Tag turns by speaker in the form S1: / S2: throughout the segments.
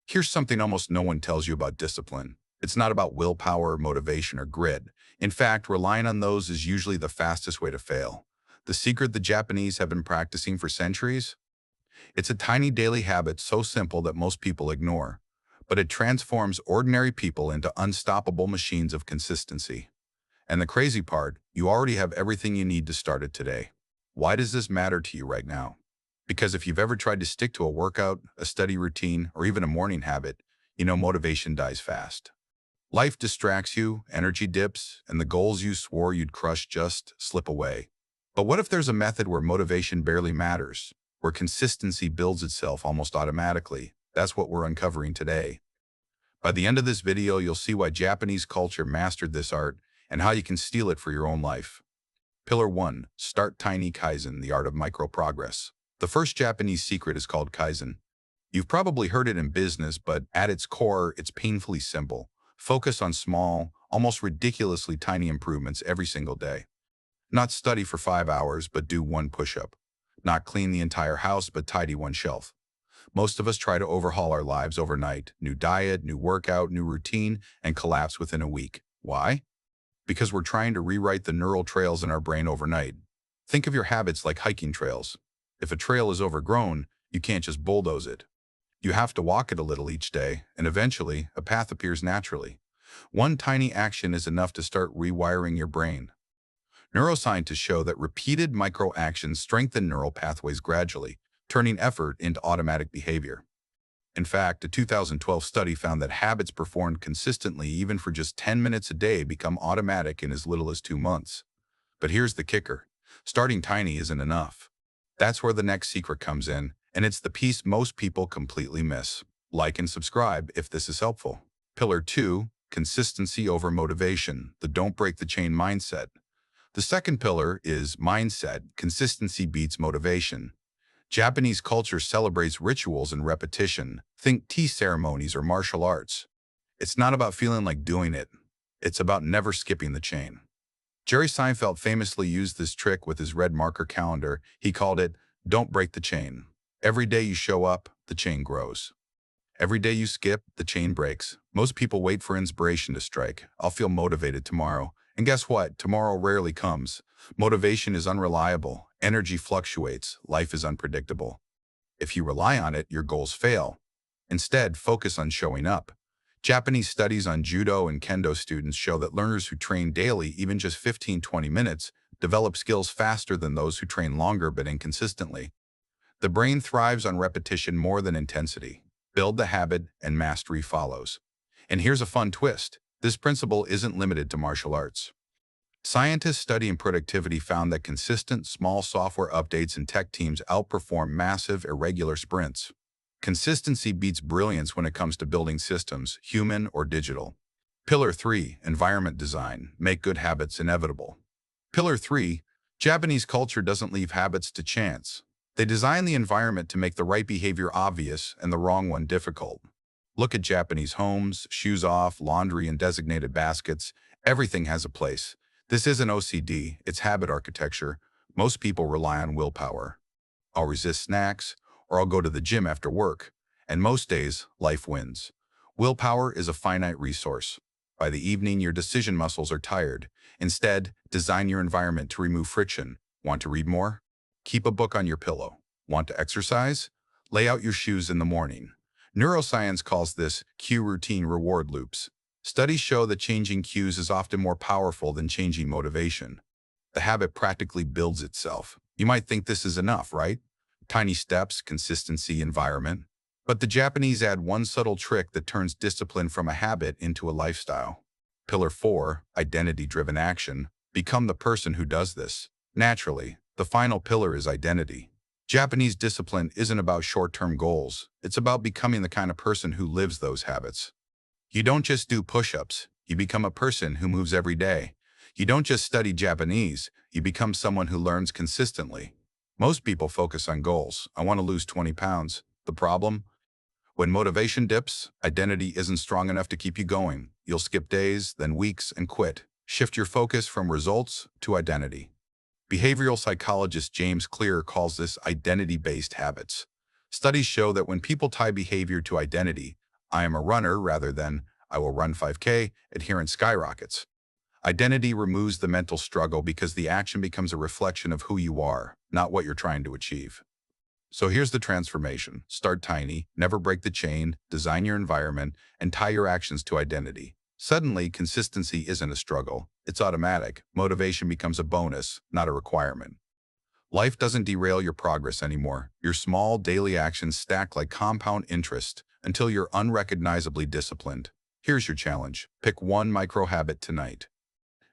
S1: Here's something almost no one tells you about discipline. It's not about willpower, motivation, or grit. In fact, relying on those is usually the fastest way to fail. The secret the Japanese have been practicing for centuries? It's a tiny daily habit so simple that most people ignore, but it transforms ordinary people into unstoppable machines of consistency. And the crazy part, you already have everything you need to start it today. Why does this matter to you right now? Because if you've ever tried to stick to a workout, a study routine, or even a morning habit, you know motivation dies fast. Life distracts you, energy dips, and the goals you swore you'd crush just slip away. But what if there's a method where motivation barely matters, where consistency builds itself almost automatically? That's what we're uncovering today. By the end of this video, you'll see why Japanese culture mastered this art and how you can steal it for your own life. Pillar 1. Start tiny. Kaizen, the art of micro-progress. The first Japanese secret is called Kaizen. You've probably heard it in business, but at its core, it's painfully simple. Focus on small, almost ridiculously tiny improvements every single day. Not study for 5 hours, but do one push-up. Not clean the entire house, but tidy one shelf. Most of us try to overhaul our lives overnight. New diet, new workout, new routine, and collapse within a week. Why? Because we're trying to rewrite the neural trails in our brain overnight. Think of your habits like hiking trails. If a trail is overgrown, you can't just bulldoze it. You have to walk it a little each day, and eventually, a path appears naturally. One tiny action is enough to start rewiring your brain. Neuroscientists show that repeated micro-actions strengthen neural pathways gradually, turning effort into automatic behavior. In fact, a 2012 study found that habits performed consistently even for just 10 minutes a day become automatic in as little as 2 months. But here's the kicker. Starting tiny isn't enough. That's where the next secret comes in, and it's the piece most people completely miss. Like and subscribe if this is helpful. Pillar 2. Consistency over motivation, the don't break the chain mindset. The second pillar is mindset. Consistency beats motivation. Japanese culture celebrates rituals and repetition. Think tea ceremonies or martial arts. It's not about feeling like doing it. It's about never skipping the chain. Jerry Seinfeld famously used this trick with his red marker calendar. He called it, "Don't break the chain." Every day you show up, the chain grows. Every day you skip, the chain breaks. Most people wait for inspiration to strike. I'll feel motivated tomorrow. And guess what? Tomorrow rarely comes. Motivation is unreliable. Energy fluctuates. Life is unpredictable. If you rely on it, your goals fail. Instead, focus on showing up. Japanese studies on judo and kendo students show that learners who train daily, even just 15-20 minutes, develop skills faster than those who train longer but inconsistently. The brain thrives on repetition more than intensity. Build the habit, and mastery follows. And here's a fun twist. This principle isn't limited to martial arts. Scientists studying productivity found that consistent, small software updates in tech teams outperform massive, irregular sprints. Consistency beats brilliance when it comes to building systems, human or digital. Pillar 3. Environment design. Make good habits inevitable. Pillar 3. Japanese culture doesn't leave habits to chance. They design the environment to make the right behavior obvious and the wrong one difficult. Look at Japanese homes, shoes off, laundry, and designated baskets. Everything has a place. This isn't OCD, it's habit architecture. Most people rely on willpower. I'll resist snacks, or I'll go to the gym after work. And most days, life wins. Willpower is a finite resource. By the evening, your decision muscles are tired. Instead, design your environment to remove friction. Want to read more? Keep a book on your pillow. Want to exercise? Lay out your shoes in the morning. Neuroscience calls this cue routine reward loops. Studies show that changing cues is often more powerful than changing motivation. The habit practically builds itself. You might think this is enough, right? Tiny steps, consistency, environment. But the Japanese add one subtle trick that turns discipline from a habit into a lifestyle. Pillar 4. Identity-driven action. Become the person who does this. Naturally, the final pillar is identity. Japanese discipline isn't about short-term goals. It's about becoming the kind of person who lives those habits. You don't just do push-ups. You become a person who moves every day. You don't just study Japanese. You become someone who learns consistently. Most people focus on goals. I want to lose 20 pounds. The problem? When motivation dips, identity isn't strong enough to keep you going. You'll skip days, then weeks, and quit. Shift your focus from results to identity. Behavioral psychologist James Clear calls this identity-based habits. Studies show that when people tie behavior to identity, I am a runner rather than I will run 5K, adherence skyrockets. Identity removes the mental struggle because the action becomes a reflection of who you are, not what you're trying to achieve. So here's the transformation. Start tiny, never break the chain, design your environment, and tie your actions to identity. Suddenly, consistency isn't a struggle. It's automatic. Motivation becomes a bonus, not a requirement. Life doesn't derail your progress anymore. Your small daily actions stack like compound interest until you're unrecognizably disciplined. Here's your challenge. Pick one micro habit tonight.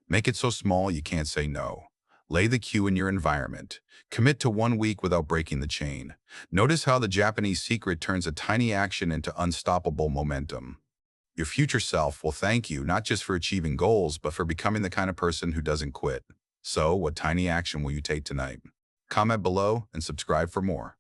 S1: Make it so small you can't say no. Lay the cue in your environment. Commit to 1 week without breaking the chain. Notice how the Japanese secret turns a tiny action into unstoppable momentum. Your future self will thank you not just for achieving goals, but for becoming the kind of person who doesn't quit. So, what tiny action will you take tonight? Comment below and subscribe for more.